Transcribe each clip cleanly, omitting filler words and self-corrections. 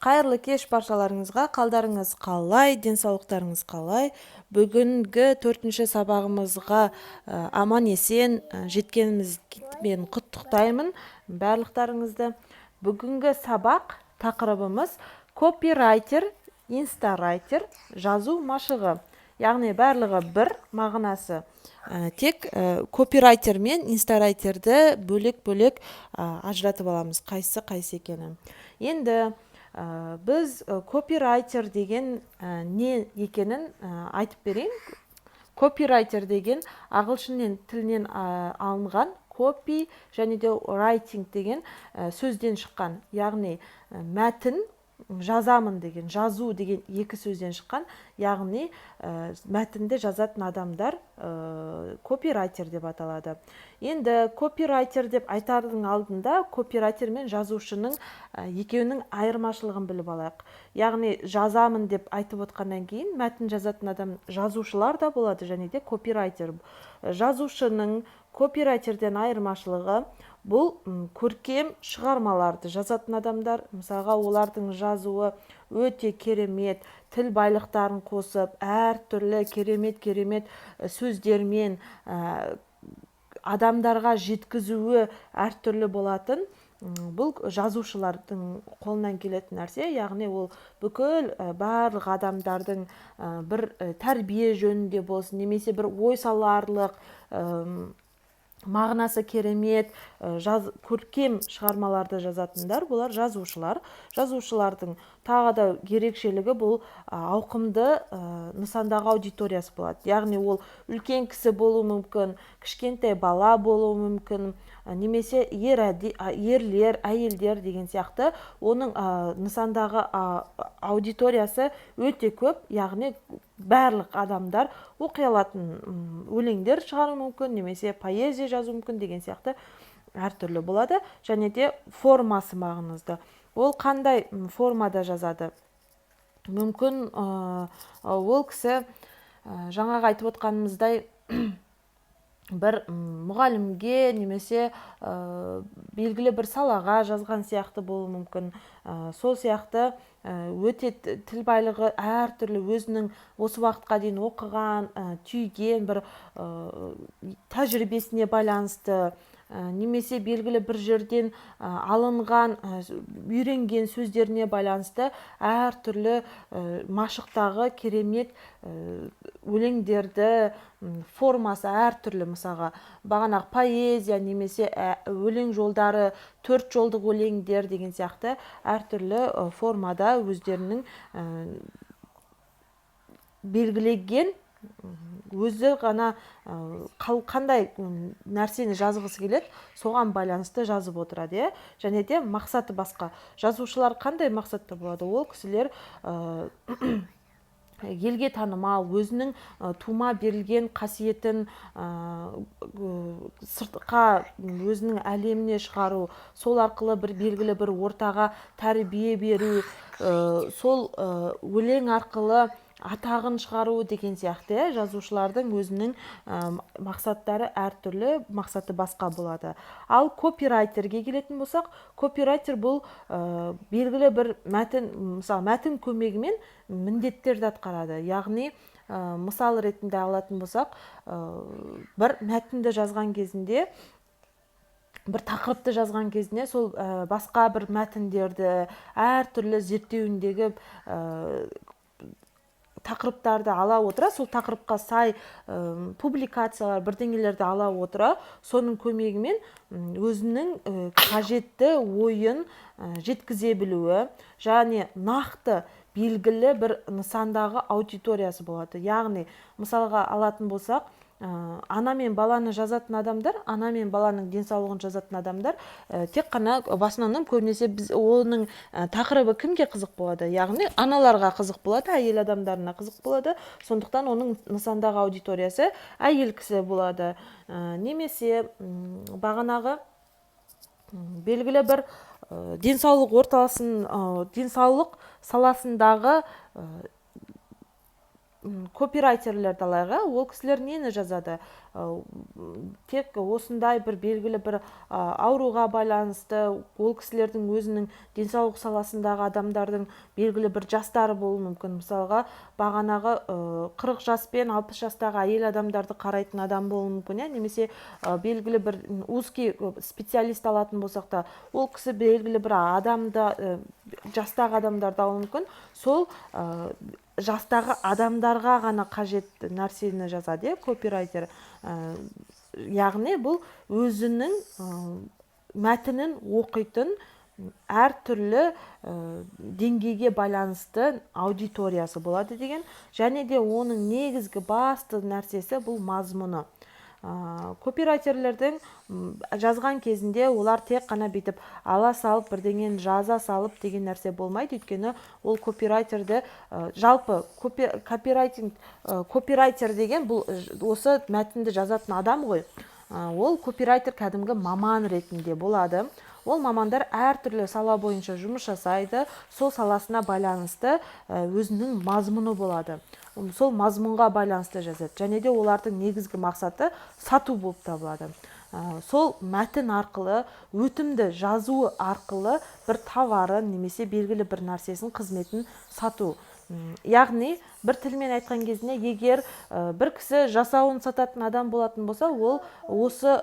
Қайырлы кеш баршаларыңызға, қалдарыңыз қалай, денсаулықтарыңыз қалай? Бүгінгі 4-ші сабағымызға аман есен жеткенімізбен құттықтаймын барлықтарыңызды. Бүгінгі сабақ тақырыбымыз копирайтер, инстарайтер, жазу машығы. Яғни барлығы бір мағынасы. Тек копирайтер мен инстарайтерді бөлек-бөлек ажыратып аламыз, қайсы екені. Енді біз копирайтер деген не екенін айтып берейін. Копирайтер деген ағылшын тілінен алынған копи және де райтинг деген сөзден шыққан. Яғни мәтін, жазамын деген, жазу деген екі сөзден шыққан. Яғни мәтінді жазатын адамдар копирайтер деп аталады. Енді копирайтер деп айтардың алдында копирайтер мен жазушының екеуінің айырмашылығын біліп алайық. Яғни жазамын деп айтып отқаннан кейін мәтін жазатын адам жазушылар да болады және де копирайтер. Жазушының копирайтерден айырмашылығы бұл көркем шығармаларды жазатын адамдар, мысалға олардың жазуы өте керемет, тіл байлықтарын қосып, әртүрлі керемет сөздермен адамдарға жеткізуі әртүрлі болатын. Бұл жазушылардың қолынан келетін нәрсе, яғни ол бүкіл барлық адамдардың бір тәрбие жөнінде болсын, немесе бір ой саларлық, мағынасы керемет, көркем шығармаларды жазатындар, бұлар жазушылар. Жазушылардың тағы да ерекшелігі бұл ауқымды нысандағы аудиториясы болады. Яғни ол үлкен кісі болуы мүмкін, кішкентай бала болуы мүмкін, немесе ерлер, әйелдер деген сияқты. Оның нысандағы аудиториясы өте көп, яғни барлық адамдар оқи алатын өлеңдер шығару мүмкін, немесе поэзия жазу мүмкін деген сияқты әртүрлі болады. Және де формасы маңызды. Ол қандай формада жазады? Мүмкін ол кісі жаңағы айтып отқанымыздай бір мұғалімге немесе белгілі бір салаға жазған сияқты болуы мүмкін. Сол сияқты өте тіл байлығы әртүрлі, өзінің осы уақытқа дейін оқыған, түйген бір тәжірибесіне байланысты, немесе белгілі бір жерден алынған, үйренген сөздеріне байланысты әртүрлі машықтағы керемет өлеңдерді, формасы әртүрлі, мысалға бағанағы поэзия немесе өлең жолдары, 4 жолдық өлеңдер деген сияқты әртүрлі формада өздерінің белгілеген, өзі ғана қандай нәрсені жазғысы келеді, соған байланысты жазып отырады. Және де мақсаты басқа. Жазушылар қандай мақсатта болады? Ол кісілер елге танымал, өзінің тума берілген қасиетін сыртқа, өзінің әлеміне шығару, сол арқылы бір белгілі бір ортаға тәрбие беру, сол өлең арқылы атағын шығару деген сияқты. Жазушылардың өзінің мақсаттары әртүрлі, мақсаты басқа болады. Ал копирайтерге келетін болсақ, копирайтер бұл белгілі бір мәтін, мысалы мәтін көмегімен міндеттерді атқарады. Яғни мысал ретінде алатын болсақ, бір мәтінді жазған кезінде, бір тақырыпты жазған кезінде, сол басқа бір мәтіндерді, әртүрлі зерттеуіндегі тақырыптарды ала отыра, сол тақырыпқа сай публикациялар, бірдеңелерді ала отыра, соның көмегімен өзінің қажетті ойын жеткізе білуі, және нақты белгілі бір нысандағы аудиториясы болады. Яғни, мысалға алатын болсақ, ана мен баланы жазатын адамдар, ана мен баланың денсаулығын жазатын адамдар тек қана басынан көбінесе оның тақырыбы кімге қызық болады? Яғни аналарға қызық болады, әйел адамдарына қызық болады. Сондықтан оның нысандағы аудиториясы әйел кісі болады. Немесе бағанағы белгілі бір денсаулық саласындағы копирайтерлерді алайық, ол кісілер нені жазады? Тек осындай бір белгілі бір ауруға байланысты, ол кісілердің өзінің денсаулық саласындағы адамдардың белгілі бір жастары болуы мүмкін. Мысалға, бағанағы 40 жас пен 60 жастағы әйел адамдарды қарайтын адам болуы мүмкін, немесе белгілі бір узкий специалист алатын болсақ та, ол кісі белгілі бір адамды, жастағы адамдарды алуы мүмкін. Сол жастағы адамдарға ғана қажет нәрсені жазады, копирайтер. Яғни бұл өзінің мәтінін оқитын әртүрлі деңгейге байланысты аудиториясы болады деген, және де оның негізгі басты нәрсесі бұл мазмұны. Копирайтерлердің жазған кезінде олар тек қана бетіп ала салып, бірдеңен жаза салып деген нәрсе болмайды. Өйткені ол копирайтерді, жалпы копирайтер деген бұл осы мәтінді жазатын адам ғой. Ол копирайтер кәдімгі маман ретінде болады. Ол мамандар әртүрлі сала бойынша жұмыс жасайды, сол саласына байланысты өзінің мазмұны болады. Сол мазмұнға байланысты жазады. Және де олардың негізгі мақсаты сату болып табылады. Сол мәтін арқылы, өтімді жазу арқылы бір товарын немесе белгілі бір нәрсесін, қызметін сату. Яғни, бір тілмен айтқан кезінде, егер бір кісі жасауын сататын адам болатын болса, ол осы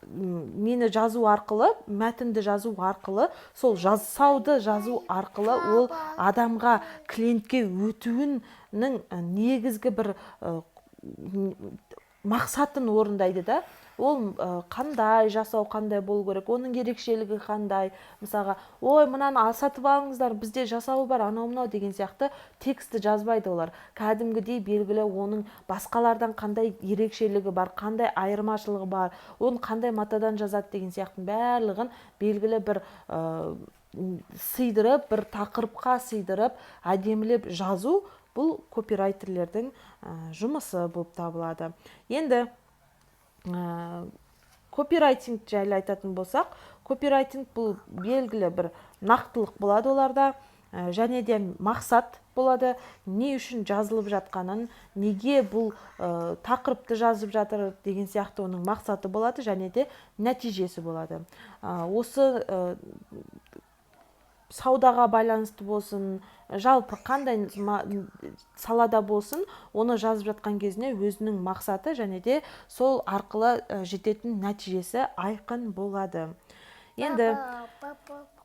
мені жазу арқылы, мәтінді жазу арқылы, сол жасауды жазу арқылы ол адамға, клиентке өтуінің негізгі бір мақсатын орындайды да. Ол қандай жасау, қандай болу керек, оның ерекшелігі қандай. Мысалға, ой, мынаны сатып алыңыздар, бізде жасауы бар, анау-мынау деген сияқты тексті жазбайды олар. Кәдімгідей белгілі оның басқалардан қандай ерекшелігі бар, қандай айырмашылығы бар, оны қандай матадан жазады деген сияқты барлығын белгілі бір сыйдырып, бір тақырыпқа сыйдырып, әдемілеп жазу бұл копирайтерлердің жұмысы болып табылады. Енді копирайтинг жайлы айтатын болсақ, копирайтинг бұл белгілі бір нақтылық болады оларда, және де мақсат болады, не үшін жазылып жатқанын, неге бұл тақырыпты жазып жатыр деген сияқты оның мақсаты болады, және де нәтижесі болады. Осы саудаға байланысты болсын, жалпы қандай салада болсын, оны жазып жатқан кезінде өзінің мақсаты және де сол арқылы жететін нәтижесі айқын болады. Енді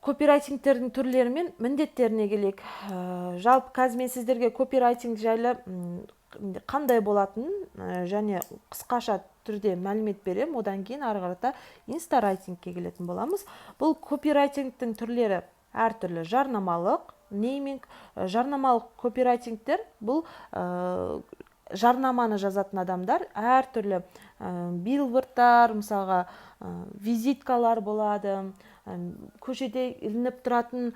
копирайтингтердің түрлері мен міндеттеріне келейік. Жалпы қазір мен сіздерге копирайтинг жайлы қандай болатын және қысқаша түрде мәлімет берем, одан кейін ары қарата инстарайтингке келетін боламыз. Бұл копирайтингтің түрлері әртүрлі. Жарнамалық, нейминг, жарнамалық копирайтингтер бұл жарнаманы жазатын адамдар, әртүрлі билбордтар, мысалға визиткалар болады, көшеде ілініп тұратын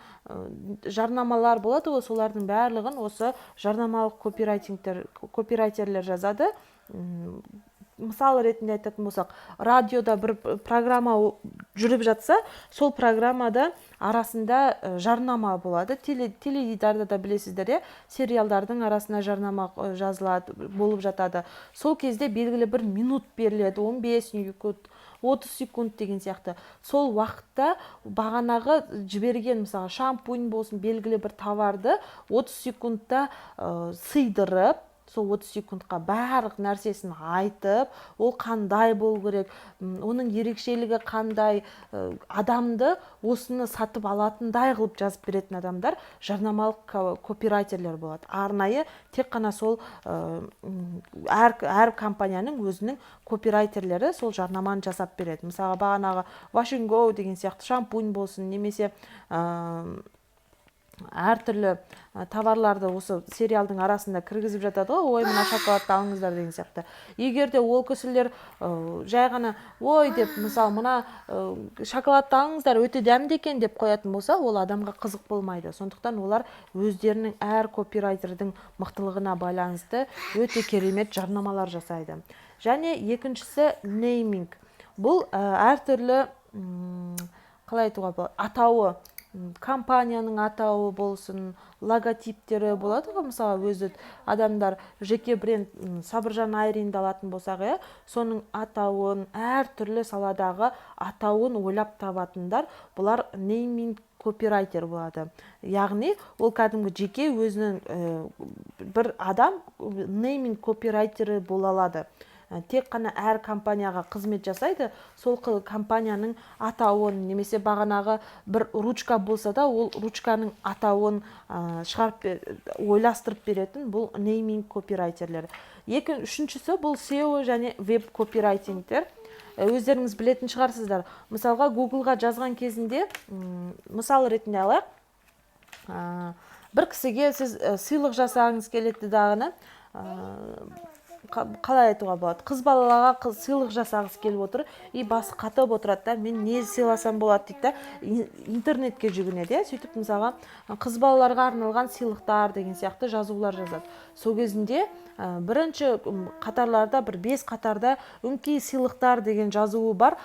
жарнамалар болады, солардың барлығын осы жарнамалық копирайтерлер жазады. Мысал ретінде айтатын болсақ, радиода бір программа жүріп жатса, сол программада арасында жарнама болады. Теледидарда да білесіздер, сериалдардың арасында жарнама жазылады, болып жатады. Сол кезде белгілі бір минут беріледі, 15 секунд, 30 секунд деген сияқты. Сол уақытта бағанағы жіберген, мысалы, шампунь болсын, белгілі бір товарды 30 секундта сыйдырып, сол 30 секундқа барлық нәрсесін айтып, ол қандай болу керек, оның ерекшелігі қандай, адамды осыны сатып алатындай қылып жазып беретін адамдар жарнамалық копирайтерлер болады. Арнайы тек қана сол әр компанияның өзінің копирайтерлері сол жарнаманы жасап береді. Мысалға, бағанағы Wash and Go деген сияқты шампунь болсын, немесе әртүрлі товарларды осы сериалдың арасында кіргізіп жатады ғой, ой, мына шоколадты алыңыздар деген сияқты. Егер де ол кісілер жай ғана ой деп, мысалы, мына шоколадты алыңыздар, өте дәмді екен деп қоятын болса, ол адамға қызық болмайды. Сондықтан олар өздерінің әр копирайтердің мықтылығына байланысты өте керемет жарнамалар жасайды. Және екіншісі нейминг. Бұл әртүрлі, қалай айтуға болады, атауы компанияның атауы болсын, логотиптері болады ғой, мысалы өзі адамдар жеке бренд Сабыржан Айринді алатын болсақ, соның атауын, әртүрлі саладағы атауын ойлап табатындар, бұлар нейминг копирайтер болады. Яғни ол кәдімгі жеке өзінің бір адам нейминг копирайтері бола алады. Тек қана әр компанияға қызмет жасайды, сол компанияның атауын, немесе бағанағы бір ручка болса да, ол ручканың атауын ойластырып беретін бұл нейминг копирайтерлер. Үшіншісі бұл SEO және веб копирайтингтер. Өздеріңіз білетін шығарсыздар. Мысалға, Google-ға жазған кезінде, мысал ретінде алайық, бір кісіге сіз сыйлық жасағыңыз келеді дағыны, қалай айтуға болады, қыз балалаға сыйлық жасағысы келіп отыр, басы қатып отырады да, мен не сыйласам болады дейді да, интернетке жүгінеді. Сөйтіп мысалға қыз балаларға арналған сыйлықтар деген сияқты жазулар жазады. Сол кезінде бірінші қатарларда, бір 5 қатарда өңкей сыйлықтар деген жазуы бар,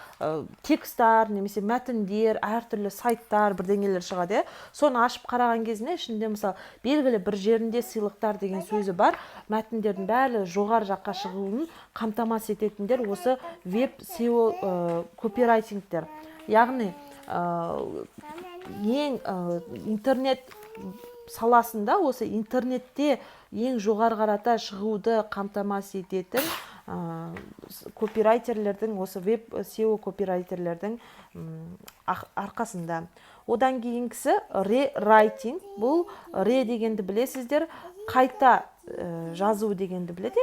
текстар немесе мәтіндер, әртүрлі сайттар, бірдеңелер шығады. Соны ашып қараған кезінде ішінде мысалы белгілі бір жерінде сыйлықтар деген сөзі бар, мәтіндердің бәрі жоғары жаққа шығуын қамтамасыз ететіндер осы веб SEO копирайтингтер. Яғни ең интернет саласында, осы интернетте ең жоғары қарата шығуды қамтамасыз ететін копирайтерлердің, осы веб SEO копирайтерлердің арқасында. Одан кейінгісі рерайтинг. Бұл ре дегенді білесіздер, қайта жазу дегенді біледі,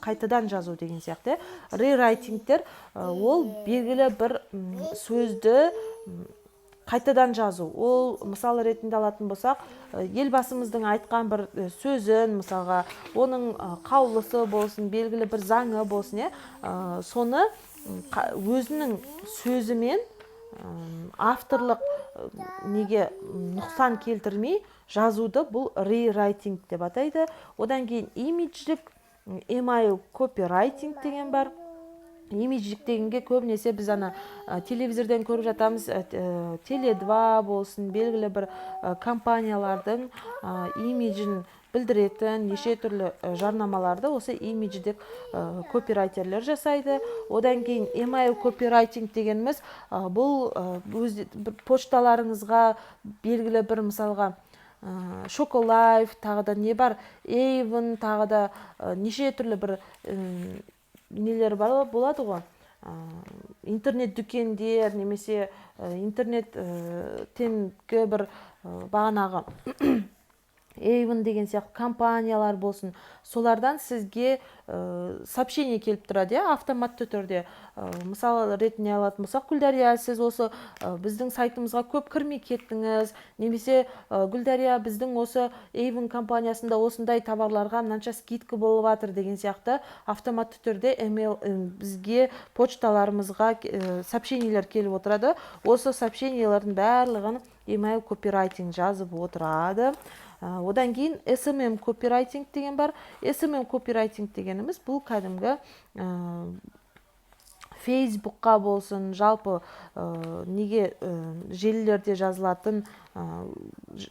қайтадан жазу деген сияқты. Рерайтингтер ол белгілі бір сөзді қайтадан жазу. Ол мысалы ретінде алатын болсақ, елбасымыздың айтқан бір сөзін, мысалға оның қаулысы болсын, белгілі бір заңы болсын, соны өзінің сөзімен авторлық неге нұқсан келтірмей жазуды бұл рерайтинг деп атайды. Одан кейін имидждік email копирайтинг деген бар. Имидждік дегенге көбінесе біз телевизорден көріп жатамыз, Теле2 болсын, белгілі бір компаниялардың имиджін білдіретін неше түрлі жарнамаларды осы имидждік копирайтерлер жасайды. Одан кейін email копирайтинг дегеніміз бұл пошталарыңызға белгілі бір мысалға Шоколайф, тағы да не бар, Avon, тағы да неше түрлі бір нелер бар болады ғой, интернет дүкендер немесе интернеттенгі бір бағанағы Avon деген сияқты компаниялар болсын, солардан сізге сообщение келіп тұрады, автоматты түрде. Мысалы ретінде алатын болсақ, Гүлдария, сіз осы біздің сайтымызға көп кірмей кеттіңіз, немесе Гүлдария, біздің осы Avon компаниясында осындай товарларға мынанша скидка болып жатыр деген сияқты автоматты түрде бізге почталарымызға сообщениелер келіп отырады. Осы сообщениелердің барлығын email копирайтинг жазып отырады. Одан кейін SMM копирайтинг деген бар. SMM копирайтинг дегеніміз бұл кәдімгі Facebookқа болсын, жалпы неге желілерде жазылатын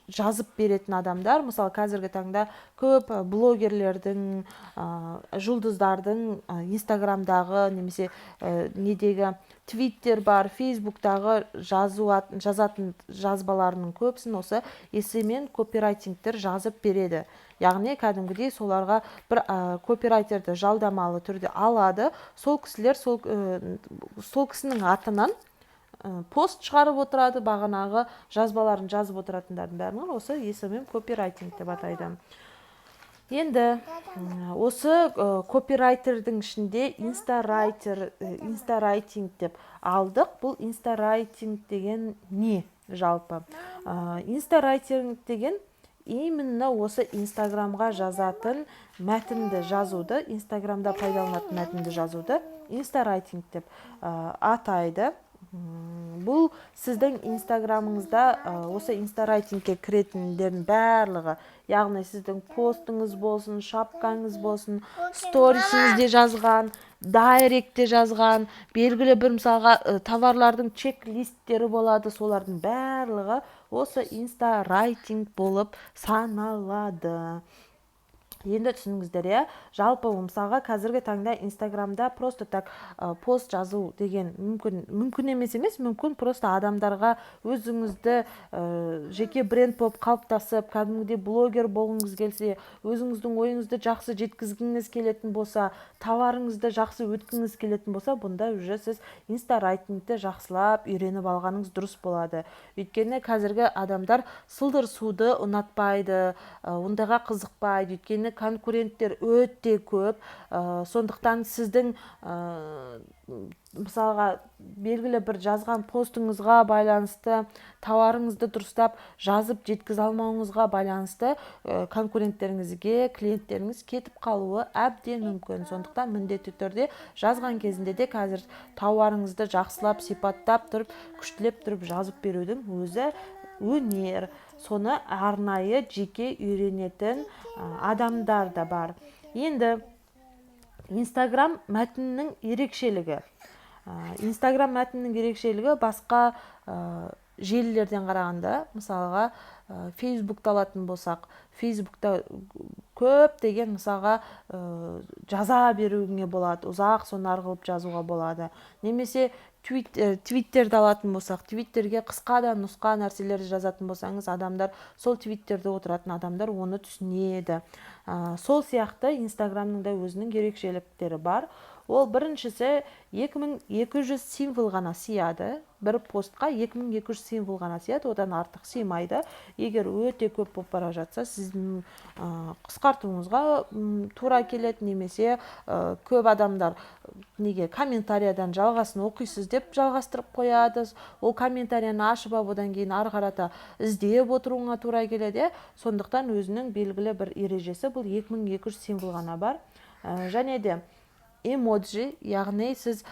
жазып беретін адамдар. Мысалы қазіргі таңда көп блогерлердің, жұлдыздардың Инстаграмдағы немесе недегі Твиттер бар, Фейсбуктағы жазатын жазбаларының көпсін осы SMM копирайтингтер жазып береді. Яғни кәдімгідей соларға бір копирайтерді жалдамалы түрде алады. Сол кісілер сол кісінің атынан пост шығарып отырады, бағанағы жазбаларын жазып отыратындардың бәрін осы SMM копирайтинг деп атайды. Енді осы копирайтердің ішінде инстарайтинг деп алдық. Бұл инстарайтинг деген не жалпы? Инстарайтинг деген именно осы Инстаграмға жазатын мәтінді жазуды, Инстаграмда пайдаланатын мәтінді жазуды инстарайтинг деп атайды. Бұл сіздің Инстаграмыңызда осы инстарайтингке кіретіндердің барлығы, яғни сіздің постыңыз болсын, шапкаңыз болсын, сторисіңізде жазған, дайректте жазған, белгілі бір мысалға товарлардың чек-листтері болады, солардың барлығы осы инстарайтинг болып саналады. Енді түсініңіздер, иә, жалпы мысалға қазіргі таңда инстаграмда просто так пост жазу деген мүмкін емес, мүмкін просто адамдарға өзіңізді жеке бренд болып қалыптасып, кәдімгідей блогер болғыңыз келсе, өзіңіздің ойыңызды жақсы жеткізгіңіз келетін болса, товарыңызды жақсы өткіңіз келетін болса, бұнда уже сіз инстарайтингті жақсылап үйреніп алғаныңыз дұрыс болады. Өйткені қазіргі адамдар сылдыр суды ұнатпайды, ондайға қызықпайды, өйткені конкуренттер өте көп. Сондықтан сіздің мысалға белгілі бір жазған постыңызға байланысты, тауарыңызды дұрыстап жазып жеткізе алмауыңызға байланысты конкуренттеріңізге, клиенттеріңіз кетіп қалуы әбден мүмкін. Сондықтан міндетті түрде жазған кезінде де қазір тауарыңызды жақсылап, сипаттап тұрып, күштілеп тұрып жазып берудің өзі өнер. Соны арнайы жеке үйренетін адамдар да бар. Енді Инстаграм мәтінінің ерекшелігі. Инстаграм мәтінінің ерекшелігі басқа желілерден қарағанда, мысалға Фейсбукты алатын болсақ, Фейсбукта көп деген мысалға жаза беруіңе болады, ұзақ сонар қылып жазуға болады. Немесе твиттерді алатын болсақ, твиттерге қысқа да нұсқа нәрселерді жазатын болсаңыз, адамдар, сол твиттерде отыратын адамдар оны түсінеді. Сол сияқты инстаграмның да өзінің ерекшеліктері бар. Ол біріншісі 2200 символ ғана сияды. Бір постқа 2200 символ ғана сияды, одан артық сыймайды. Егер өте көп болып бара жатса, сіздің қысқартуыңызға тура келеді, немесе көп адамдар неге комментариядан жалғасын оқисыз деп жалғастырып қояды. Ол комментарияны ашып алып, одан кейін ары қарата іздеп отыруыңа тура келеді. Сондықтан өзінің белгілі бір ережесі, бұл 2200 символ ғана бар. Және де эмоджи, яғни сіз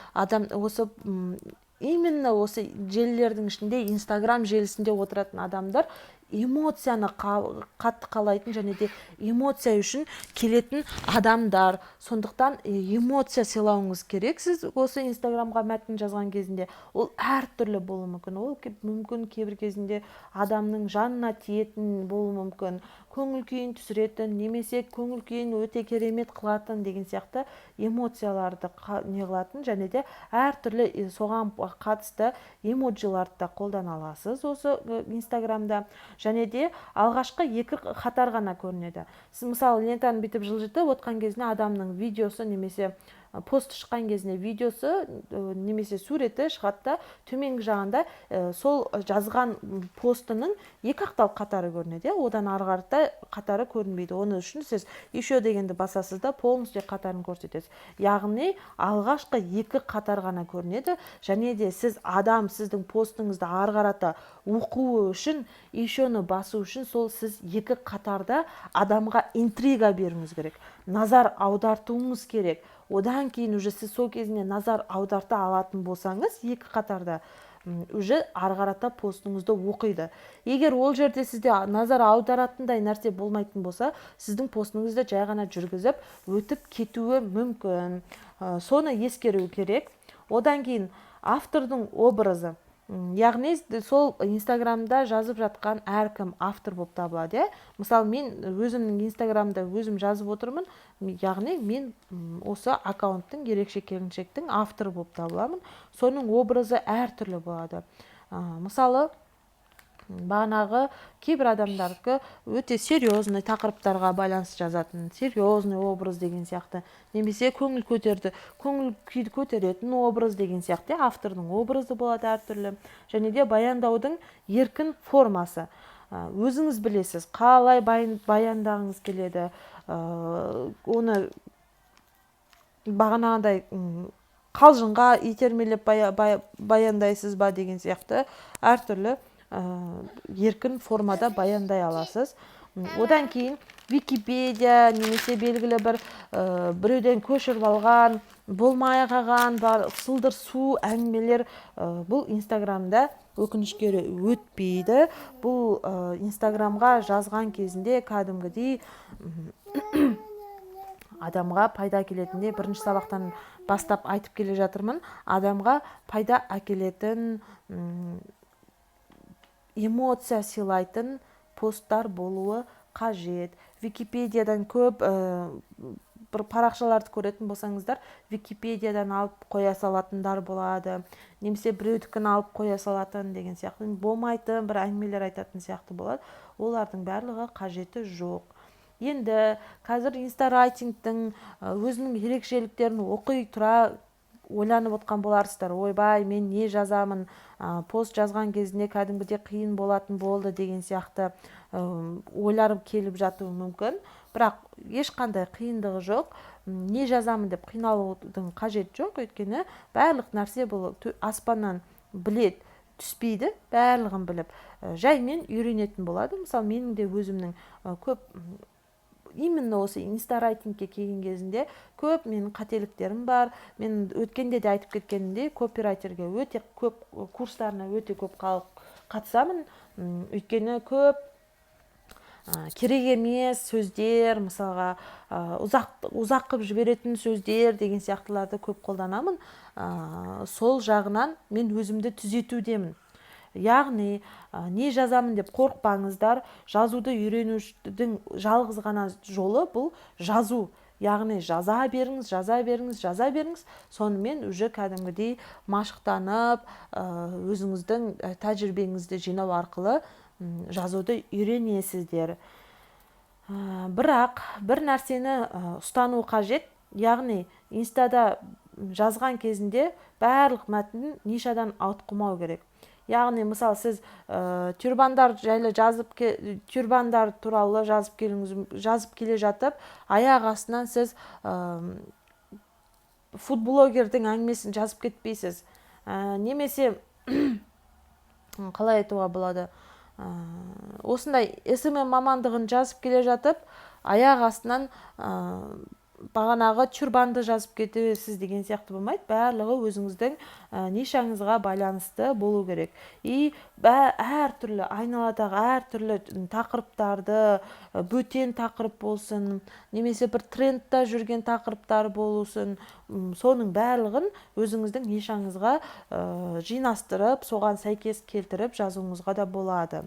именно осы желілердің ішінде, инстаграм желісінде отыратын адамдар эмоцияны қатты қалайтын, және де эмоция үшін келетін адамдар. Сондықтан эмоция сыйлауыңыз керек. Сіз осы инстаграмға мәтін жазған кезінде ол әртүрлі болуы мүмкін. Ол мүмкін кейбір кезінде адамның жанына тиетін болуы мүмкін, көңіл күйін түсіретін, немесе көңіл күйін өте керемет қылатын деген сияқты эмоцияларды неғылатын, және де әртүрлі соған қатысты эмоджиларды да қолдана аласыз осы инстаграмда. Және де алғашқы екі қатар ғана көрінеді. Сіз мысалы лентаны бүйтіп жылжытып отқан кезінде адамның видеосы немесе пост шыққан кезінде видеосы немесе суреті шығады, төменгі жағында сол жазған постының екі ақтал қатары көрінеді. Одан ары қарата қатары көрінбейді. Оны үшін сіз еще дегенді басасыз да полностью қатарын көрсетесіз. Яғни алғашқы екі қатар ғана көрінеді. Және де сіз сіздің постыңызды ары қарата оқуы үшін, ешені басу үшін сол сіз екі қатарда адамға интрига беруіңіз керек, назар аудартуыңыз керек. Одан кейін уже сіз сол кезінде назар аударта алатын болсаңыз, екі қатарда уже ары қарата постыңызды оқиды. Егер ол жерде сізде назар аударатындай нәрсе болмайтын болса, сіздің постыңызды жай ғана жүргізіп өтіп кетуі мүмкін. Соны ескеру керек. Одан кейін автордың образы. Яғни сол инстаграмда жазып жатқан әркім автор болып табылады. Мысалы, мен өзімнің инстаграмда өзім жазып отырмын, яғни мен осы аккаунттың, ерекше келіншектің авторы болып табыламын. Соның образы әртүрлі болады. Мысалы, бағанағы кейбір адамдардікі өте серьезный тақырыптарға байланысты жазатын, серьезный образ деген сияқты, немесе көңіл күйді көтеретін образ деген сияқты автордың образы болады әртүрлі. Және де баяндаудың еркін формасы. Өзіңіз білесіз, қалай баяндағыңыз келеді, оны бағанағыдай қалжыңға итермелеп баяндайсыз ба деген сияқты әртүрлі еркін формада баяндай аласыз. Одан кейін Википедия немесе белгілі бір біреуден көшіріп алған, болмай қалған сылдыр су әңгімелер бұл инстаграмда өкінішке өтпейді. Бұл инстаграмға жазған кезінде кәдімгідей адамға пайда әкелетіндей, бірінші сабақтан бастап айтып келе жатырмын, адамға пайда әкелетін эмоция сыйлайтын посттар болуы қажет. Википедиядан көп бір парақшаларды көретін болсаңыздар, Википедиядан алып қоя салатындар болады, немесе біреудікін алып қоя салатын деген сияқты болмайтын бір әңгімелер айтатын сияқты болады. Олардың барлығы қажеті жоқ. Енді қазір инстарайтингтің өзінің ерекшеліктерін оқи тұра ойланып отқан боларсыздар. Ойбай, мен не жазамын, пост жазған кезінде кәдімгідей қиын болатын болды деген сияқты ойларым келіп жатуы мүмкін. Бірақ ешқандай қиындығы жоқ. Не жазамын деп қиналудың қажет жоқ, өйткені барлық нәрсе бұл аспаннан білет түспейді, барлығын біліп жаймен үйренетін болады. Мысалы, менің де өзімнің көп именно осы инстарайтингке келген кезінде көп менің қателіктерім бар. Мен өткенде де айтып кеткенімдей, копирайтерге өте көп курстарына өте көп қатысамын. Өйткені көп керек емес сөздер, мысалға ұзақ қып жіберетін сөздер деген сияқтыларды көп қолданамын. Сол жағынан мен өзімді түзетудемін. Яғни не жазамын деп қорықпаңыздар. Жазуды үйренудің жалғыз ғана жолы бұл жазу. Яғни жаза беріңіз. Сонымен уже кәдімгідей машықтанып, өзіңіздің тәжірибеңізді жинау арқылы жазуды үйренесіздер. Бірақ бір нәрсені ұстану қажет. Яғни инстада жазған кезінде барлық мәтін нишадан ауытқымау керек. Яғни, мысалы, сіз тюрбандар жайлы тюрбандар туралы жазып келе жатып, аяқ астынан сіз фудблогердің әңгімесін жазып кетпейсіз. Немесе қалай айтуға болады, осындай SMM мамандығын жазып келе жатып, аяқ астынан бағанағы тюрбанды жазып кетесіз деген сияқты болмайды. Барлығы өзіңіздің нишаңызға байланысты болу керек. И әртүрлі айналадағы әртүрлі тақырыптарды, бөтен тақырып болсын, немесе бір трендта жүрген тақырыптар болсын, соның барлығын өзіңіздің нишаңызға жинастырып, соған сәйкес келтіріп жазуыңызға да болады.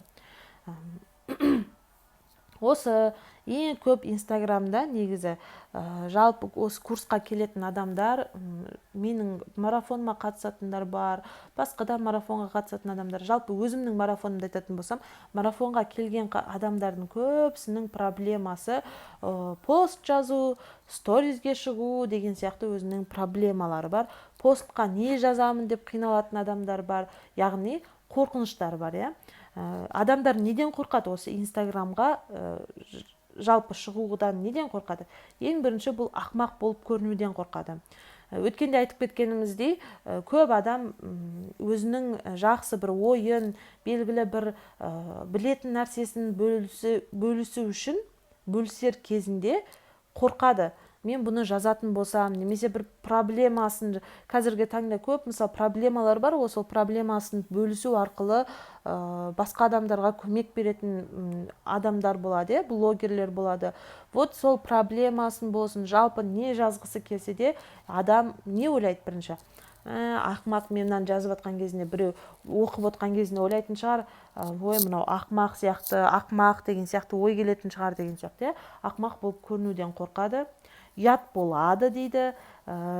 Осы ең көп инстаграмда негізі жалпы осы курсқа келетін адамдар, менің марафоныма қатысатындар бар, басқа да марафонға қатысатын адамдар. Жалпы өзімнің марафонымды айтатын болсам, марафонға келген адамдардың көпсінің проблемасы пост жазу, сторизге шығу деген сияқты өзінің проблемалары бар. Постқа не жазамын деп қиналатын адамдар бар, яғни қорқыныштар бар, иә. Адамдар неден қорқады осы инстаграмға жалпы шығудан неден қорқады? Ең бірінші бұл ақмақ болып көрінуден қорқады. Өткенде айтып кеткеніміздей, көп адам өзінің жақсы бір ойын, белгілі бір білетін нәрсесін бөлісу үшін бөлісер кезінде қорқады. Мен бұны жазатын болсам, немесе бір проблемасын, қазіргі таңда көп мысалы проблемалар бар, сол проблемасын бөлісу арқылы басқа адамдарға көмек беретін адамдар болады, блогерлер болады. Вот сол проблемасын болсын, жалпы не жазғысы келсе де, адам не ойлайды бірінші? Ақмақ, менен жазып отқан кезінде, біреу оқып отқан кезінде ойлайтын шығар, ой, мынау ақмақ сияқты, ақмақ деген сияқты ой келетін шығар деген сияқты. Ақмақ болып көрінуден қорқады. Ұят болады дейді,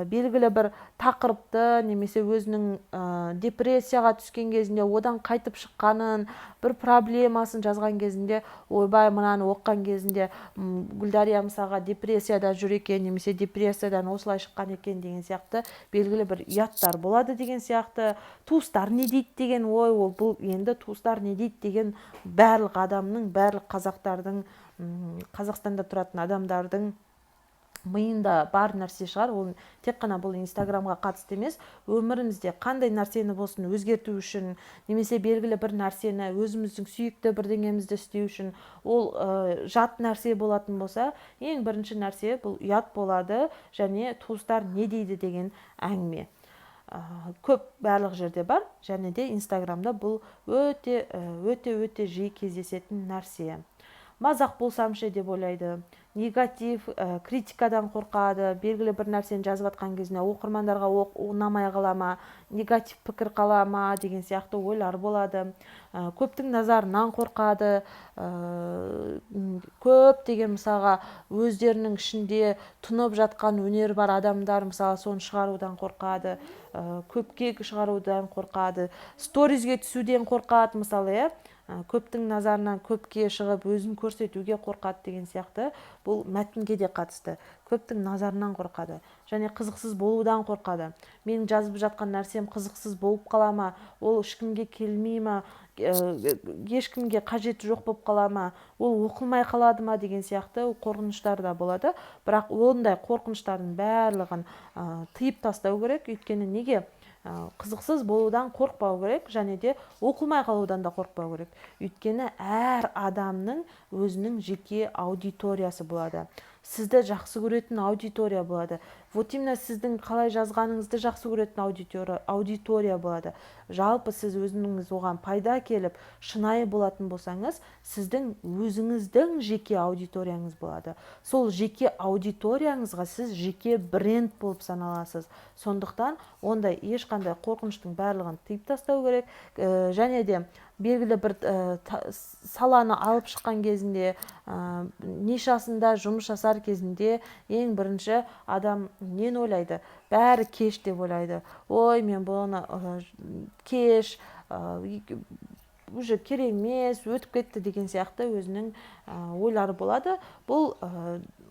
белгілі бір тақырыпты немесе өзінің депрессияға түскен кезінде одан қайтып шыққанын, бір проблемасын жазған кезінде, ойбай, мынаны оққан кезінде Гүлдария мысалға депрессияда жүр екен, немесе депрессиядан осылай шыққан екен деген сияқты белгілі бір ұяттар болады деген сияқты. Туыстар не дейді деген ой, бұл енді туыстар не дейді деген барлық адамның, барлық қазақтардың, Қазақстанда тұратын адамдардың миында бар нәрсе шығар. Ол тек қана бұл инстаграмға қатысты емес, өмірімізде қандай нәрсені болсын өзгерту үшін, немесе белгілі бір нәрсені өзіміздің сүйікті бірдеңемізді істеу үшін, ол жат нәрсе болатын болса, ең бірінші нәрсе бұл ұят болады, және туыстар не дейді деген әңгіме. Көп барлық жерде бар, және де инстаграмда бұл өте жиі кездесетін нәрсе. мазақ болсамшы деп ойлайды, негатив критикадан қорқады, белгілі бір нәрсені жазып жатқан кезінде оқырмандарға ұнамай қала ма, негатив пікір қала ма деген сияқты ойлар болады. Көптің назарынан қорқады, көп деген мысалға өздерінің ішінде тұнып жатқан өнер бар адамдар мысалы соны шығарудан қорқады, көпке шығарудан қорқады, сторизге түсуден қорқады мысалы, көптің назарынан көпке шығып өзін көрсетуге қорқады деген сияқты. Бұл мәтінге де қатысты. Көптің назарынан қорқады және қызықсыз болудан қорқады. Менің жазып жатқан нәрсем қызықсыз болып қала ма, ол ешкімге келмей ма, ешкімге қажеті жоқ болып қала ма, ол оқылмай қалады ма деген сияқты қорқыныштар да болады. Бірақ ондай қорқыныштардың барлығын тыйып тастау керек. Өйткені неге? Қызықсыз болудан қорқпау керек және де оқылмай қалудан да қорқпау керек. Өйткені әр адамның өзінің жеке аудиториясы болады. Сізді жақсы көретін аудитория болады. Вот именно сіздің қалай жазғаныңызды жақсы көретін аудитория болады. Жалпы сіз өзіңіз оған пайда келіп, шынайы болатын болсаңыз, сіздің өзіңіздің жеке аудиторияңыз болады. Сол жеке аудиторияңызға сіз жеке бренд болып саналасыз. Сондықтан ондай ешқандай қорқыныштың барлығын тыйып тастау керек. Және де белгілі бір саланы алып шыққан кезінде, нишасында жұмыс жасар кезінде ең бірінші адам нені ойлайды? Бәрі кеш деп ойлайды. Ой, мен бұны кеш, уже керек емес, өтіп кетті деген сияқты өзінің ойлары болады. Бұл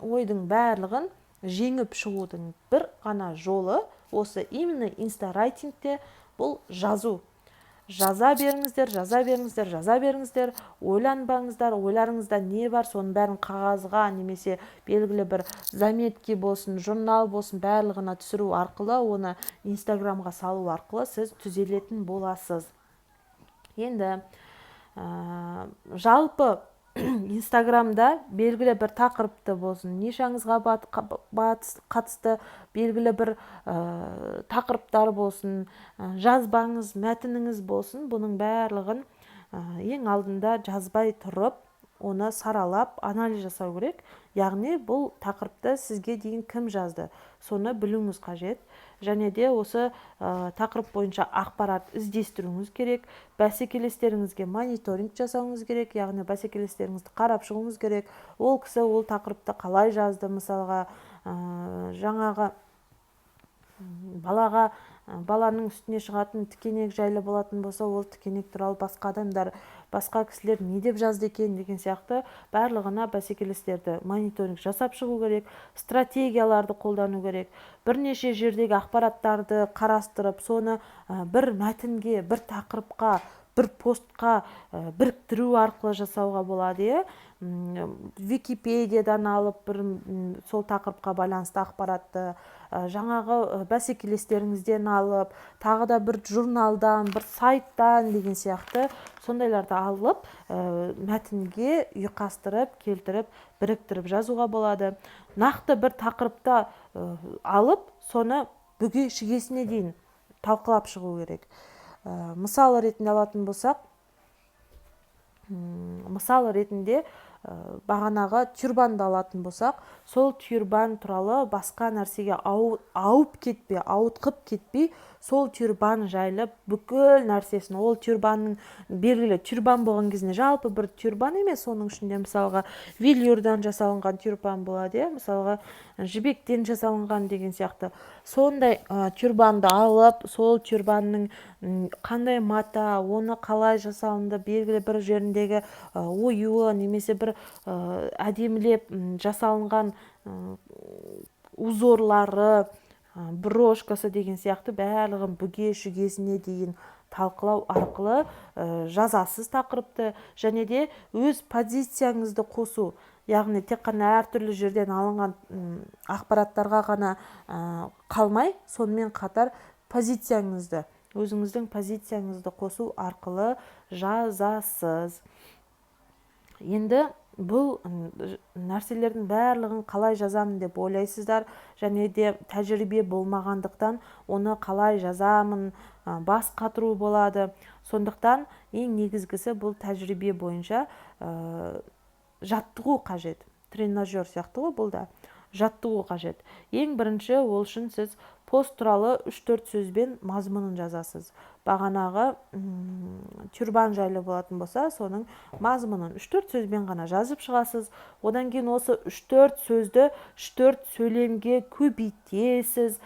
ойдың барлығын жеңіп шығудың бір ғана жолы осы именно инстарайтингте бұл жазу. Жаза беріңіздер, жаза беріңіздер, жаза беріңіздер, ойланбаңыздар, ойларыңызда не бар, соның бәрін қағазға немесе белгілі бір заметке болсын, журнал болсын, барлығына түсіру арқылы, оны инстаграмға салу арқылы сіз түзелетін боласыз. Енді жалпы инстаграмда белгілі бір тақырыпты болсын, нишаңызға қатысты белгілі бір тақырыптар болсын, жазбаңыз, мәтініңіз болсын, бұның барлығын ең алдында жазбай тұрып, оны саралап, анализ жасау керек. Яғни бұл тақырыпты сізге дейін кім жазды, соны білуіңіз қажет. Және де осы тақырып бойынша ақпарат іздестіруіңіз керек. Бәсекелестеріңізге мониторинг жасауыңыз керек, яғни бәсекелестеріңізді қарап шығуыңыз керек. Ол кісі ол тақырыпты қалай жазды, мысалға жаңағы баланың үстіне шығатын тікенек жайлы болатын болса, ол тікенек туралы басқа адамдар, басқа кісілер не деп жазды екен деген сияқты барлығына бәсекелестерді мониторинг жасап шығу керек, стратегияларды қолдану керек. Бірнеше жердегі ақпараттарды қарастырып, соны бір мәтінге, бір тақырыпқа, бір постқа біріктіру арқылы жасауға болады. Википедиядан алып, сол тақырыпқа байланысты ақпаратты, жаңағы бәсекелестеріңізден алып, тағы да бір журналдан, бір сайттан деген сияқты сондайларды алып, мәтінге ұйқастырып, келтіріп, біріктіріп жазуға болады. Нақты бір тақырыпта алып, соны бүге шігесіне дейін талқылап шығу керек. Мысал ретінде алатын болсақ, мысал ретінде бағанағы тюрбанды алатын болсақ, сол тюрбан туралы басқа нәрсеге ауытқып кетпей, сол тюрбан жайлы бүкіл нәрсесін, ол тюрбанның белгілі тюрбан болған кезінде жалпы бір тюрбан емес, соның ішінде мысалға велюрдан жасалынған тюрбан болады, мысалға жібектен жасалынған деген сияқты. Сондай тюрбанды алып, сол тюрбанның қандай мата, оны қалай жасалынды, белгілі бір жеріндегі оюы немесе бір әдемілеп жасалынған узорлары, брошкасы деген сияқты барлығын бүге шүгесіне дейін талқылау арқылы жазасыз тақырыпты. Және де өз позицияңызды қосу, яғни тек қана әртүрлі жерден алынған ақпараттарға ғана қалмай, сонымен қатар позицияңызды, өзіңіздің позицияңызды қосу арқылы жазасыз. Енді бұл нәрселердің барлығын қалай жазамын деп ойлайсыздар, және де тәжірибе болмағандықтан оны қалай жазамын, бас қатыру болады. Сондықтан ең негізгісі бұл тәжірибе бойынша жаттығу қажет. Тренажер сияқты ғой, бұл да жаттығу қажет. Ең бірінші ол үшін сіз пост туралы 3-4 сөзбен мазмұнын жазасыз. Бағанағы тюрбан жайлы болатын болса, соның мазмұнын 3-4 сөзбен ғана жазып шығасыз. Одан кейін осы 3-4 сөзді 3-4 сөйлемге көбейтесіз.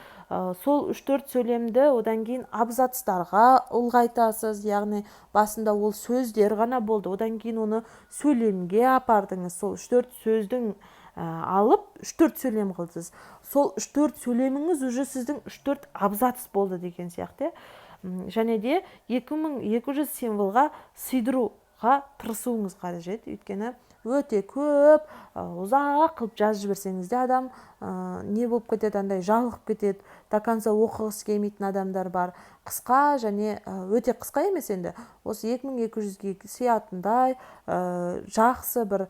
Сол 3-4 сөйлемді одан кейін абзацтарға ұлғайтасыз. Яғни басында ол сөздер ғана болды. Одан кейін оны сөйлемге апардыңыз. Сол 3-4 сөздің алып 3-4 сөйлем қылдыңыз. Сол 3-4 сөйлеміңіз уже сіздің 3-4 абзац болды деген сияқты. Және де 2200 символға сыйдыруға тырысуыңыз қажет. Өйткені өте көп ұзақ қылып жазып жіберсеңіз де адам не болып кетеді, андай жалығып кетеді, до конца оқығысы келмейтін адамдар бар. Қысқа және өте қысқа емес, енді осы 2200-ге сиятындай жақсы бір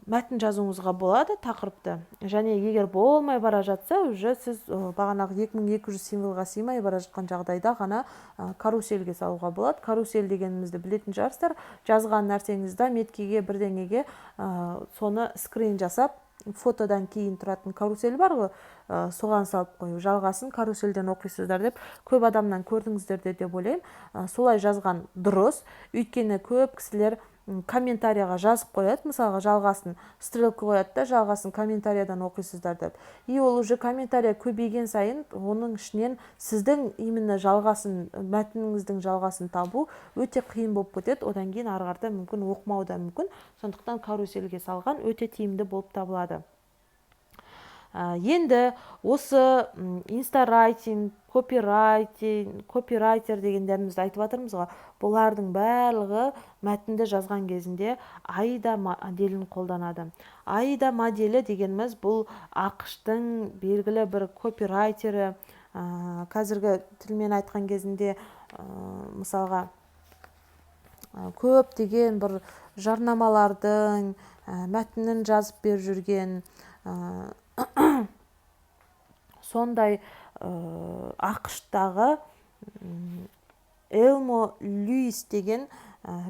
мәтін жазуыңызға болады, тақырыпты. Және егер болмай бара жатса, уже сіз бағанағы 2200 символға сыймай бара жатқан жағдайда ғана карусельге салуға болады. Карусель дегенімізді білетін шығарсыздар. Жазған нәрсеңізді меткеге, бірдеңеге соны скрин жасап, фотодан кейін тұратын карусель бар ғой, соған салып қою. Жалғасын карусельден оқисыздар деп көп адамнан көрдіңіздер деп ойлаймын. Солай жазған дұрыс. Өйткені көп кісілер комментарияға жазып қояды, мысалға жалғасын стрелка қояды да, жалғасын комментариядан оқисыздар деп. И ол уже комментария көбейген сайын оның ішінен сіздің именно жалғасын, мәтініңіздің жалғасын табу өте қиын болып кетеді. Одан кейін ары қарата мүмкін оқымау да мүмкін. Сондықтан карусельге салған өте тиімді болып табылады. Енді осы инстарайтинг, копирайтер дегендерімізді айтып жатырмыз ғой. Бұлардың барлығы мәтінді жазған кезінде AIDA моделін қолданады. AIDA моделі дегеніміз бұл ақштың белгілі бір копирайтері. Қазіргі тілмен айтқан кезінде мысалға көп деген бір жарнамалардың мәтінін жазып беріп жүрген сондай ақштағы Элмо Льюис деген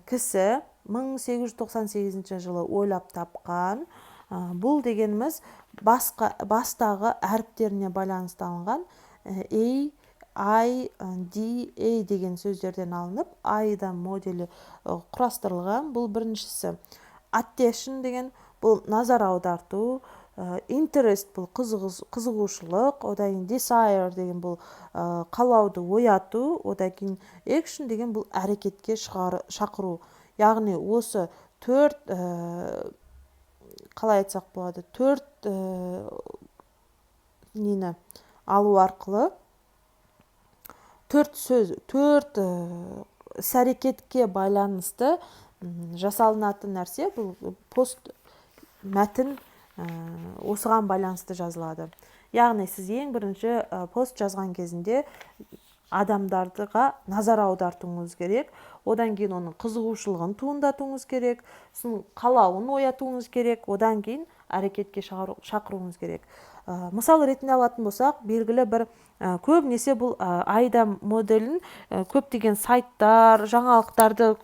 кісі 1898 жылы ойлап тапқан. Бұл дегеніміз бастағы әріптеріне байланысты алынған. A, I, D, A деген сөздерден алынып, AIDA моделі құрастырылған. Бұл біріншісі. Attention деген бұл назар аударту, interest бұл қызығушылық, одан кейін desire деген бұл қалауды ояту, одан кейін action деген бұл әрекетке шақыру. Яғни осы төрт, қалай айтсақ болады, төрт нені алу арқылы төрт сөз, төрт іс-әрекетке байланысты жасалынатын нәрсе, бұл пост мәтін осыған байланысты жазылады. Яғни сіз ең бірінші пост жазған кезінде адамдарға назар аудартуыңыз керек, одан кейін оның қызығушылығын туындатуыңыз керек, қалауын оятуыңыз керек, одан кейін әрекетке шақыруыңыз керек. Мысал ретінде алатын болсақ, белгілі бір көбінесе бұл AIDA моделін көптеген сайттар, жаңалықтарды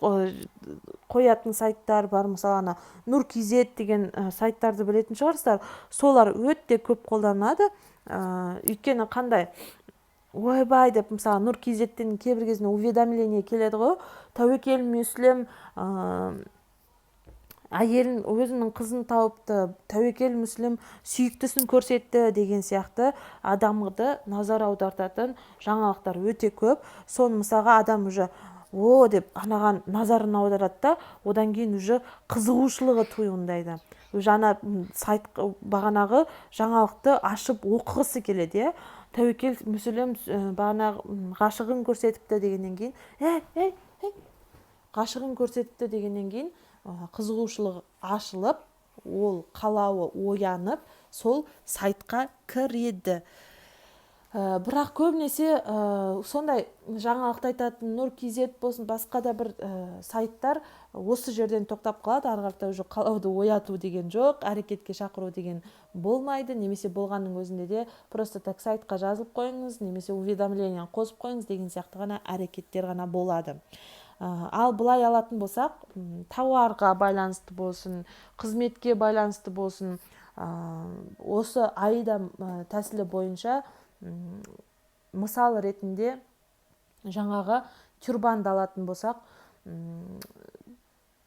қоятын сайттар бар. Мысалы, Nur.kz деген сайттарды білетін шығарсыздар. Солар өте көп қолданады. Өйткені қандай? Ойбай деп, мысалы, Nur.kz-тен кейбір кезінде уведомление келеді ғой. Тәуекел Мүслім әйелін, өзінің қызын тауыпты, Тәуекел Мүслім сүйіктісін көрсетті деген сияқты адамды назар аудартатын жаңалықтар өте көп. Соны мысалға адам уже о деп анаған назарын аударады да, одан кейін уже қызығушылығы туындайды. Жаңа сайт бағанағы жаңалықты ашып оқығысы келеді. Тәуекел Мүслім бағанағы ғашығын көрсетіпті дегеннен кейін, ғашығын көрсетіпті дегеннен кейін қызығушылығы ашылып, ол қалауы оянып, сол сайтқа кіреді. Бірақ көбінесе сондай жаңалықты айтатын Nur.kz болсын, басқа да бір сайттар осы жерден тоқтап қалады. Ары қарата уже қалауды ояту деген жоқ, әрекетке шақыру деген болмайды. Немесе болғанның өзінде де просто так сайтқа жазылып қойыңыз, немесе уведомление қосып қойыңыз деген сияқты ғана әрекеттер ғана болады. Ал былай алатын болсақ, тауарға байланысты болсын, қызметке байланысты болсын, осы айда тәсілі бойынша мысал ретінде жаңағы тюрбанды алатын болсақ,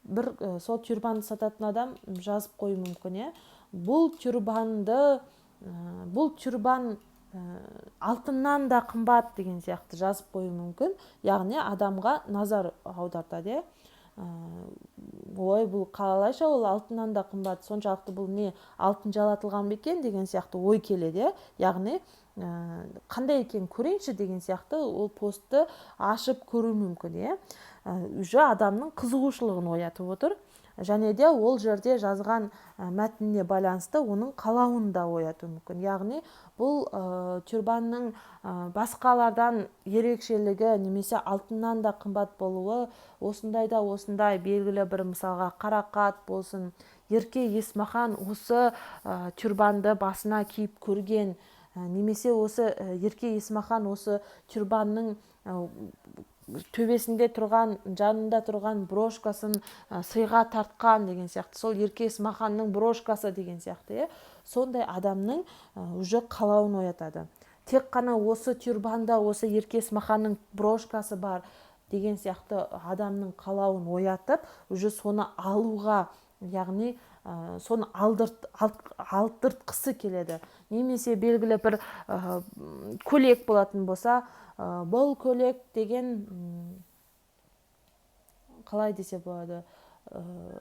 бір сол тюрбанды сататын адам жазып қою мүмкін, бұл тюрбан алтыннан да қымбат деген сияқты жазып қою мүмкін, яғни адамға назар аудартады. Ой, бұл қалайша ол алтыннан да қымбат, соншалықты бұл не, алтын жалатылған бекен деген сияқты ой келеді, яғни қандай екен көрейінші деген сияқты ол постты ашып көру мүмкін, уже адамның қызығушылығын оятып отыр, және де ол жерде жазған мәтініне байланысты оның қалауын да ояту мүмкін. Яғни бұл тюрбанның басқалардан ерекшелігі немесе алтыннан да қымбат болуы осындай да осындай белгілі бір, мысалға Қарақат болсын, Ерке Есмахан осы тюрбанды басына киіп көрген, немесе осы Ерке Есмахан осы тюрбанның төбесінде тұрған, жанында тұрған брошкасын сыйға тартқан деген сияқты, сол Ерке Есмаханның брошкасы деген сияқты, сондай адамның уже қалауын оятады. Тек қана осы тюрбанда осы Ерке Есмаханның брошкасы бар деген сияқты адамның қалауын оятып, уже соны алуға, яғни соны алдыртқысы келеді. Немесе белгілі бір көйлек болатын болса, бұл көйлек деген қалай десе болады,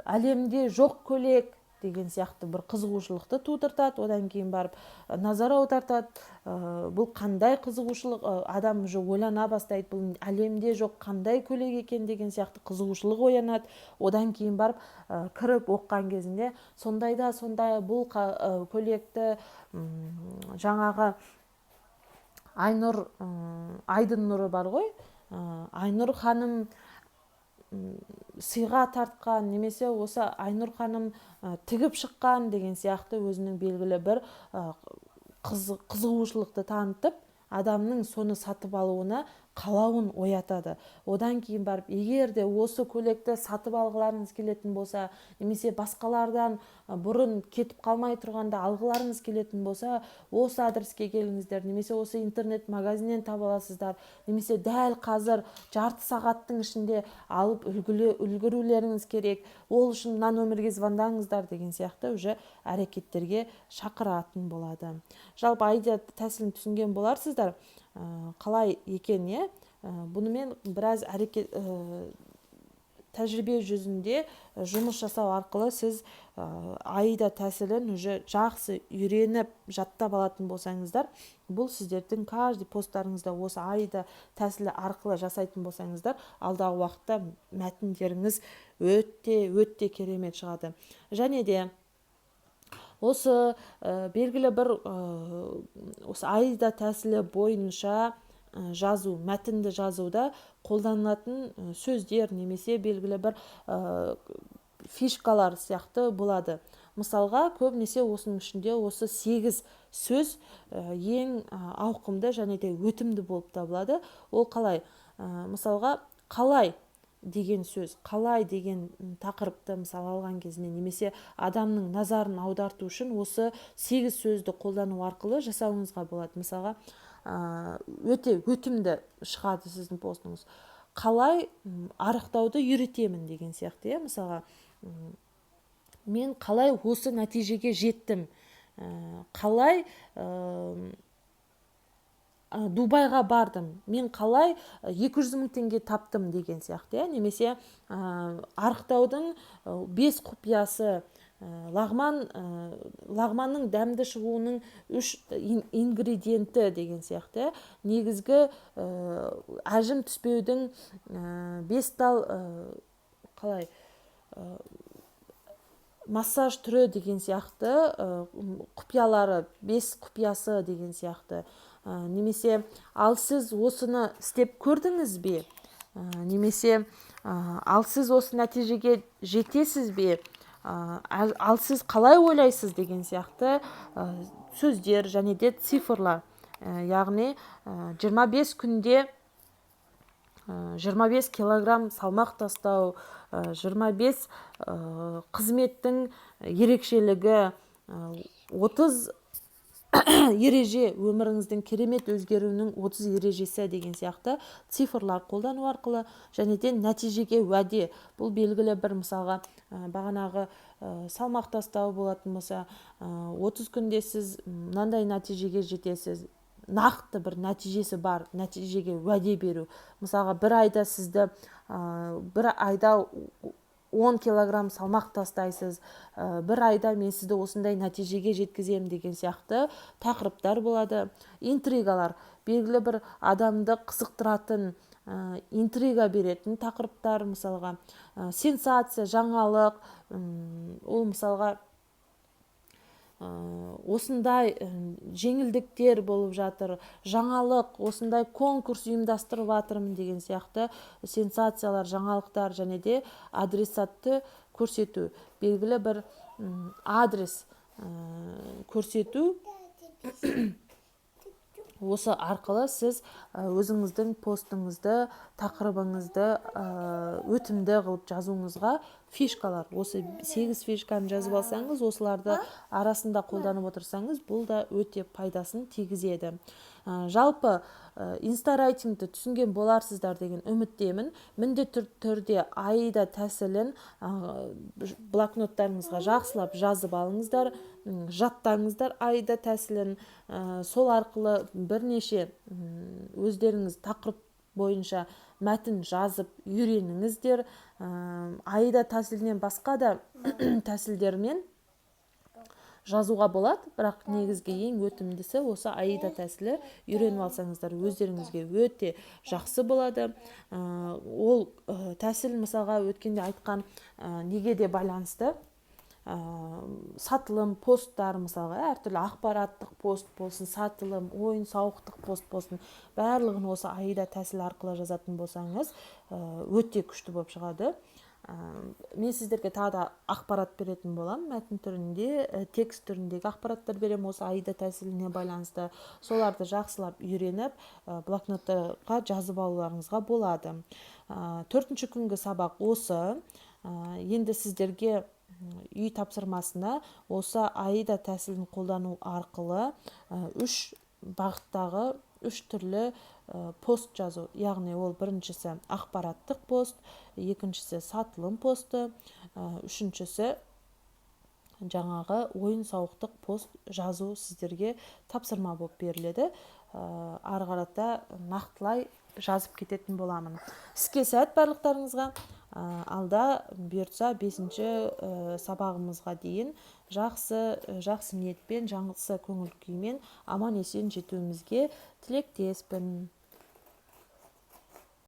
әлемде жоқ көйлек деген сияқты бір қызығушылықты тудыртады, одан кейін барып назар аудартады. Бұл қандай қызығушылық, адам уже ойлана бастайды, бұл әлемде жоқ қандай көйлек екен деген сияқты қызығушылық оянады. Одан кейін барып кіріп оққан кезінде сондай бұл көйлекті жаңағы Айдын Нұры бар ғой, Айнұр ханым сыйға тартқан, немесе осы Айнұр ханым тігіп шыққан деген сияқты өзінің белгілі бір қызығушылықты танытып, адамның соны сатып алуына қалауын оятады. Одан кейін барып, егер де осы көйлекті сатып алғыларыңыз келетін болса, немесе басқалардан бұрын кетіп қалмай тұрғанда алғыларыңыз келетін болса, осы адреске келіңіздер, немесе осы интернет магазиннен таба аласыздар, немесе дәл қазір жарты сағаттың ішінде алып үлгерулеріңіз керек, ол үшін мына нөмірге звондаңыздар деген сияқты уже әрекеттерге шақыратын болады. Жалпы айда тәсілін түсінген боларсыздар. Қалай екен, бұнымен біраз тәжірибе жүзінде жұмыс жасау арқылы сіз айда тәсілін уже жақсы үйреніп жаттап алатын болсаңыздар, бұл сіздердің каждый посттарыңызда осы айда тәсілі арқылы жасайтын болсаңыздар, алдағы уақытта мәтіндеріңіз өте керемет шығады. Және де осы белгілі бір осы айда тәсілі бойынша жазу, мәтінді жазуда қолданылатын сөздер немесе белгілі бір фишкалар сияқты болады. Мысалға, көбінесе осының ішінде осы 8 сөз ең ауқымды және де өтімді болып табылады. Ол қалай? Мысалға, қалай деген сөз, қалай деген тақырыпты мысалы алған кезінде, немесе адамның назарын аударту үшін осы 8 сөзді қолдану арқылы жасауыңызға болады. Мысалға, өте өтімді шығады сіздің постыңыз. Қалай арықтауды үйретемін деген сияқты, мысалға, мен қалай осы нәтижеге жеттім, қалай Дубайға бардым, мен қалай 200 000 теңге таптым деген сияқты, немесе арықтаудың 5 құпиясы, лағманның дәмді шығуының 3 ингредиенті деген сияқты, негізгі әжім түспеудің 5 тал массаж түрі деген сияқты, құпиялары 5 құпиясы деген сияқты. Немесе ал сіз осыны істеп көрдіңіз бе? Немесе ал сіз осы нәтижеге жетесіз бе? Ал сіз қалай ойлайсыз деген сияқты сөздер және де цифрлар. Яғни 25 күнде 25 килограмм салмақ тастау, 25 қызметтің ерекшелігі, 30 ереже, өміріңіздің керемет өзгеруінің 30 ережесі деген сияқты цифрлар қолдану арқылы, және де нәтижеге уәде. Бұл белгілі бір, мысалға, бағанағы салмақ тастау болатын болса, 30 күнде сіз мынандай нәтижеге жетесіз, нақты бір нәтижесі бар, нәтижеге уәде беру. Мысалға, бір айда 10 килограмм салмақ тастайсыз, бір айда мен сізді осындай нәтижеге жеткіземін деген сияқты тақырыптар болады. Интригалар, белгілі бір адамды қызықтыратын, интрига беретін тақырыптар, мысалға, сенсация, жаңалық, ол мысалға осындай жеңілдіктер болып жатыр, жаңалық, осындай конкурс ұйымдастырып жатырмын деген сияқты сенсациялар, жаңалықтар, және де адресатты көрсету, белгілі бір адрес көрсету. Осы арқылы сіз өзіңіздің постыңызды, тақырыбыңызды өтімді қылып жазуыңызға фишкалар, осы 8 фишканы жазып алсаңыз, осыларды арасында қолданып отырсаңыз, бұл да өте пайдасын тигізеді. Жалпы инстарайтингті түсінген боларсыздар деген үміттемін. Міндетті түрде айда тәсілін блокноттарыңызға жақсылап жазып алыңыздар, жаттаңыздар айда тәсілін. Сол арқылы бірнеше өздеріңіз тақырып бойынша мәтін жазып үйреніңіздер. Айда тәсілінен басқа да тәсілдермен жазуға болады, бірақ негізгі ең өтімдісі осы айда тәсілі. Үйреніп алсаңыздар, өздеріңізге өте жақсы болады. Ол тәсіл, мысалға, өткенде айтқан неге де байланысты. Сатылым, посттар, мысалға, әртүрлі ақпараттық пост болсын, сатылым, ойын сауықтық пост болсын, барлығын осы айда тәсіл арқылы жазатын болсаңыз, өте күшті болып шығады. Мен сіздерге тағы да ақпарат беретін болам, мәтін түрінде, текст түріндегі ақпараттар берем осы айда тәсіліне байланысты. Соларды жақсылап үйреніп, блокноттарға жазып алуларыңызға болады. 4-ші күнгі сабақ осы. Енді сіздерге үй тапсырмасына осы айда тәсілін қолдану арқылы 3 бағыттағы 3 түрлі пост жазу, яғни ол біріншісі ақпараттық пост, екіншісі сатылым посты, үшіншісі жаңағы ойын сауықтық пост жазу сіздерге тапсырма болып беріледі. Ары қарата нақтылай жазып кететін боламын. Іске сәт барлықтарыңызға. Алда бұйыртса 5-ші сабағымызға дейін жақсы ниетпен, жақсы көңіл күймен аман есен жетуімізге тілектеспін.